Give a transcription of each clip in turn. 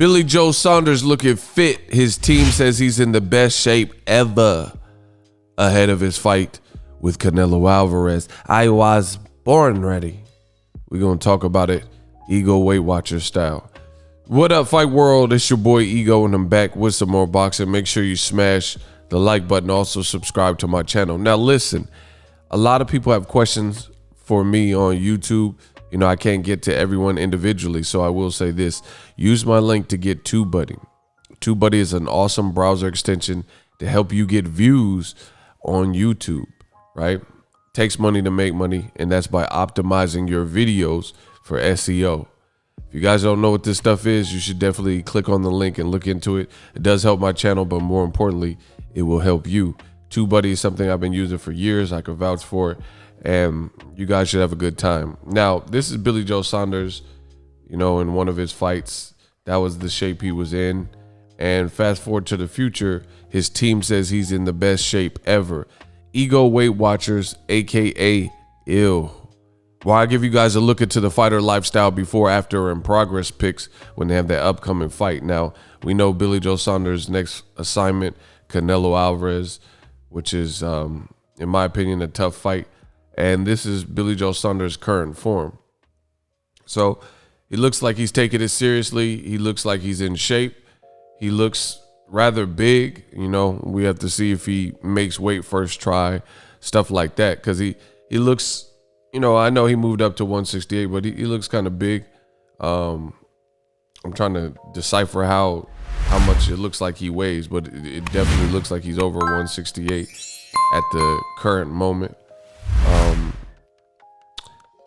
Billy Joe Saunders looking fit. His team says he's in the best shape ever ahead of his fight with Canelo Alvarez. I was born ready. We're going to talk about it Ego Weight Watcher style. What up, Fight World? It's your boy Ego, and I'm back with some more boxing. Make sure you smash the like button. Also subscribe to my channel. Now listen, a lot of people have questions for me on YouTube. You know, I can't get to everyone individually, so I will say this. Use my link to get TUBEBUDDY. TUBEBUDDY is an awesome browser extension to help you get views on YouTube, right? Takes money to make money, and that's by optimizing your videos for SEO. If you guys don't know what this stuff is, you should definitely click on the link and look into it. It does help my channel, but more importantly, it will help you. TUBEBUDDY is something I've been using for years. I can vouch for it. And you guys should have a good time. Now, this is Billy Joe Saunders, you know, in one of his fights. That was the shape he was in. And fast forward to the future, his team says he's in the best shape ever. Ego Weight Watchers, aka ILL. Why I give you guys a look into the fighter lifestyle before, after, and progress picks when they have that upcoming fight. Now, we know Billy Joe Saunders' next assignment, Canelo Alvarez, which is, in my opinion, a tough fight. And this is Billy Joe Saunders' current form. So he looks like he's taking it seriously. He looks like he's in shape. He looks rather big. You know, we have to see if he makes weight first try, stuff like that. Because he looks, you know, I know he moved up to 168, but he looks kind of big. I'm trying to decipher how much it looks like he weighs, but it definitely looks like he's over 168 at the current moment.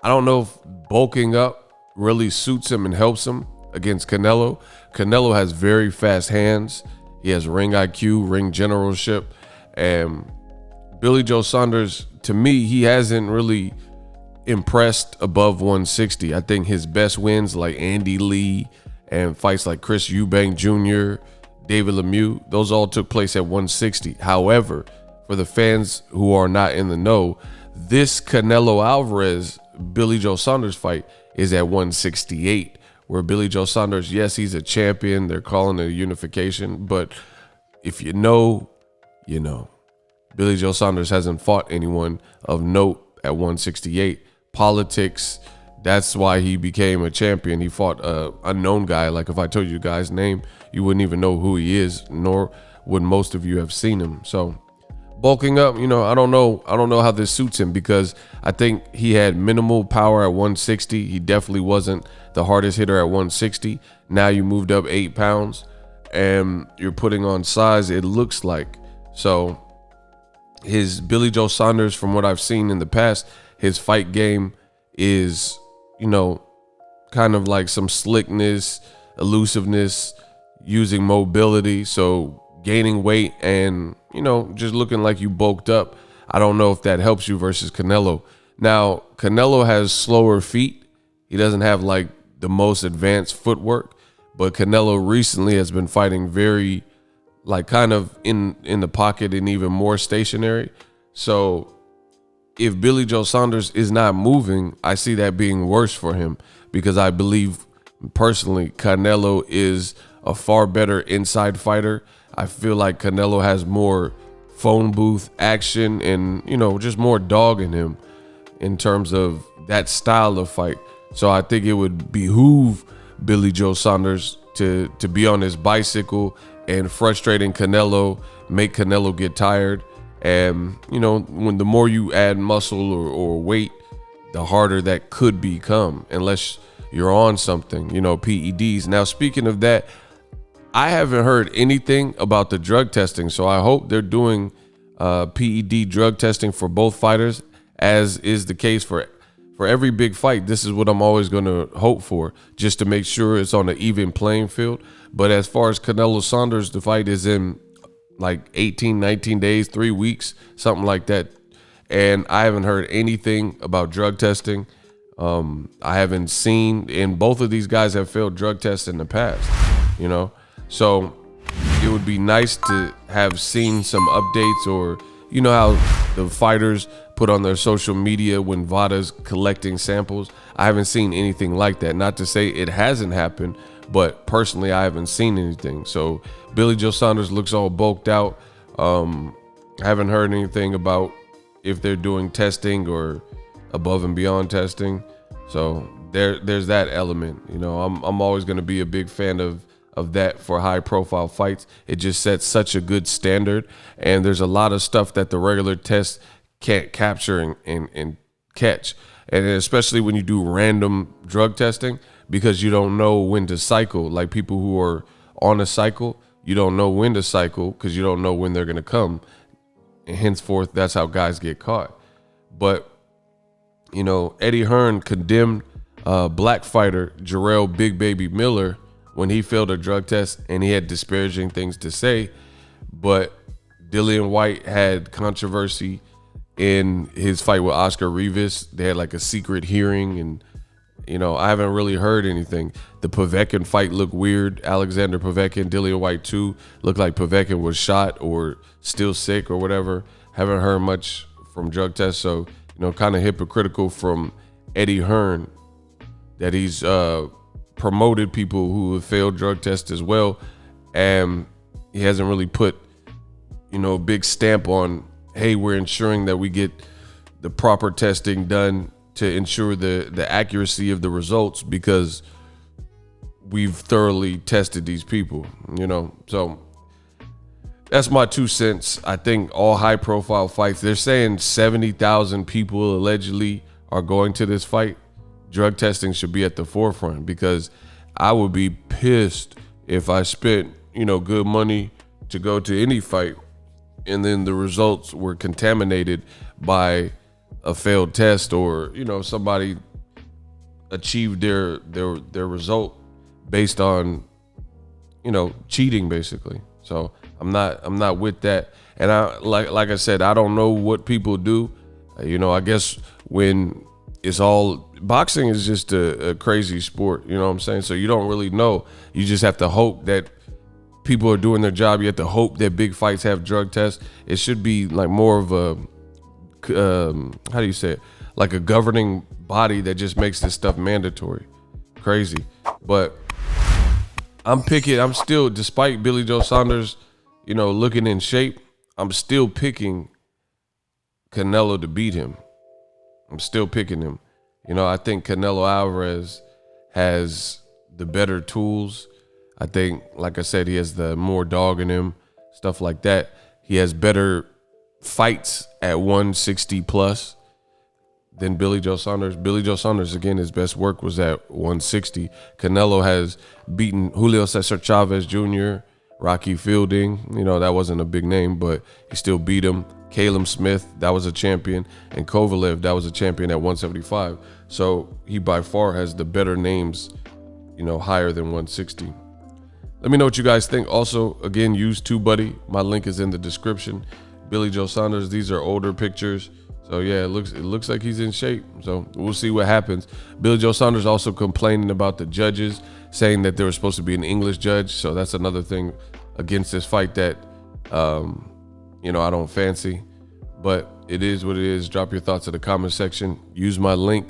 I don't know if bulking up really suits him and helps him against Canelo. Canelo has very fast hands. He has ring IQ, ring generalship. And Billy Joe Saunders, to me, he hasn't really impressed above 160. I think his best wins, like Andy Lee and fights like Chris Eubank Jr., David Lemieux, those all took place at 160. However, for the fans who are not in the know, this Canelo Alvarez Billy Joe Saunders fight is at 168, where Billy Joe Saunders, yes, he's a champion. They're calling it a unification, but if you know, you know. Billy Joe Saunders hasn't fought anyone of note at 168. Politics, that's why he became a champion. He fought a unknown guy. Like if I told you the guy's name, you wouldn't even know who he is, nor would most of you have seen him. So bulking up, you know, I don't know how this suits him, because I think he had minimal power at 160. He definitely wasn't the hardest hitter at 160. Now you moved up 8 pounds and you're putting on size, it looks like. So his Billy Joe Saunders, from what I've seen in the past, his fight game is, you know, kind of like some slickness, elusiveness, using mobility. So gaining weight and, you know, just looking like you bulked up. I don't know if that helps you versus Canelo. Now, Canelo has slower feet. He doesn't have like the most advanced footwork, but Canelo recently has been fighting very like kind of in the pocket and even more stationary. So if Billy Joe Saunders is not moving, I see that being worse for him, because I believe personally Canelo is a far better inside fighter. I feel like Canelo has more phone booth action and, you know, just more dog in him in terms of that style of fight. So I think it would behoove Billy Joe Saunders to be on his bicycle and frustrating Canelo, make Canelo get tired. And, you know, when the more you add muscle or weight, the harder that could become, unless you're on something, you know, PEDs. Now, speaking of that, I haven't heard anything about the drug testing, so I hope they're doing PED drug testing for both fighters, as is the case for every big fight. This is what I'm always going to hope for, just to make sure it's on an even playing field. But as far as Canelo Saunders, the fight is in like 18, 19 days, 3 weeks, something like that. And I haven't heard anything about drug testing. I haven't seen, and both of these guys have failed drug tests in the past, you know. So it would be nice to have seen some updates, or, you know how the fighters put on their social media when VADA's collecting samples. I haven't seen anything like that. Not to say it hasn't happened, but personally, I haven't seen anything. So Billy Joe Saunders looks all bulked out. Haven't heard anything about if they're doing testing or above and beyond testing. So there's that element. You know, I'm always going to be a big fan of that for high profile fights. It just sets such a good standard, and there's a lot of stuff that the regular test can't capture and catch. And especially when you do random drug testing, because you don't know when to cycle. Like people who are on a cycle, you don't know when to cycle because you don't know when they're going to come. And henceforth, that's how guys get caught. But, you know, Eddie Hearn condemned black fighter Jarrell Big Baby Miller when he failed a drug test and he had disparaging things to say. But Dillian White had controversy in his fight with Oscar Rivas. They had like a secret hearing, and you know, I haven't really heard anything. The Povetkin fight looked weird. Alexander Povetkin, Dillian White too, looked like Povetkin was shot or still sick or whatever. Haven't heard much from drug tests. So, you know, kind of hypocritical from Eddie Hearn that he's promoted people who have failed drug tests as well. And he hasn't really put, you know, a big stamp on, hey, we're ensuring that we get the proper testing done to ensure the accuracy of the results because we've thoroughly tested these people, you know. So that's my 2 cents. I think all high profile fights, they're saying 70,000 people allegedly are going to this fight. Drug testing should be at the forefront, because I would be pissed if I spent, you know, good money to go to any fight and then the results were contaminated by a failed test, or, you know, somebody achieved their result based on, you know, cheating basically. So I'm not with that. And I like I said, I don't know what people do. You know, I guess when it's all, boxing is just a crazy sport, you know what I'm saying? So you don't really know. You just have to hope that people are doing their job. You have to hope that big fights have drug tests. It should be like more of a, how do you say it? Like a governing body that just makes this stuff mandatory. Crazy. But I'm still, despite Billy Joe Saunders, you know, looking in shape, I'm still picking Canelo to beat him. I'm still picking him. You know, I think Canelo Alvarez has the better tools. I think, like I said, he has the more dog in him, stuff like that. He has better fights at 160 plus than Billy Joe Saunders. Billy Joe Saunders, again, his best work was at 160. Canelo has beaten Julio Cesar Chavez Jr., Rocky Fielding. You know, that wasn't a big name, but he still beat him. Caleb Smith, that was a champion. And Kovalev, that was a champion at 175. So he by far has the better names, you know, higher than 160. Let me know what you guys think. Also, again, use TUBEBUDDY. My link is in the description. Billy Joe Saunders, these are older pictures. So yeah, it looks like he's in shape. So we'll see what happens. Billy Joe Saunders also complaining about the judges, saying that there was supposed to be an English judge. So that's another thing against this fight that, you know, I don't fancy. But it is what it is. Drop your thoughts in the comment section. Use my link.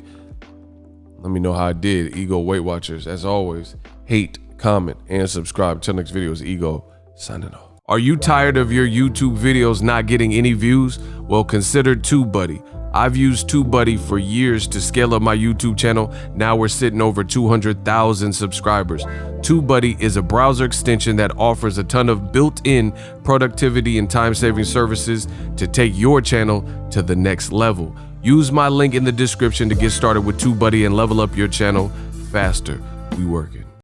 Let me know how I did. Ego Weight Watchers, as always, hate, comment, and subscribe. Till next video is Ego signing off. Are you tired of your YouTube videos not getting any views? Well, consider TUBEBUDDY. I've used TUBEBUDDY for years to scale up my YouTube channel. Now we're sitting over 200,000 subscribers. TUBEBUDDY is a browser extension that offers a ton of built-in productivity and time-saving services to take your channel to the next level. Use my link in the description to get started with TUBEBUDDY and level up your channel faster. We working.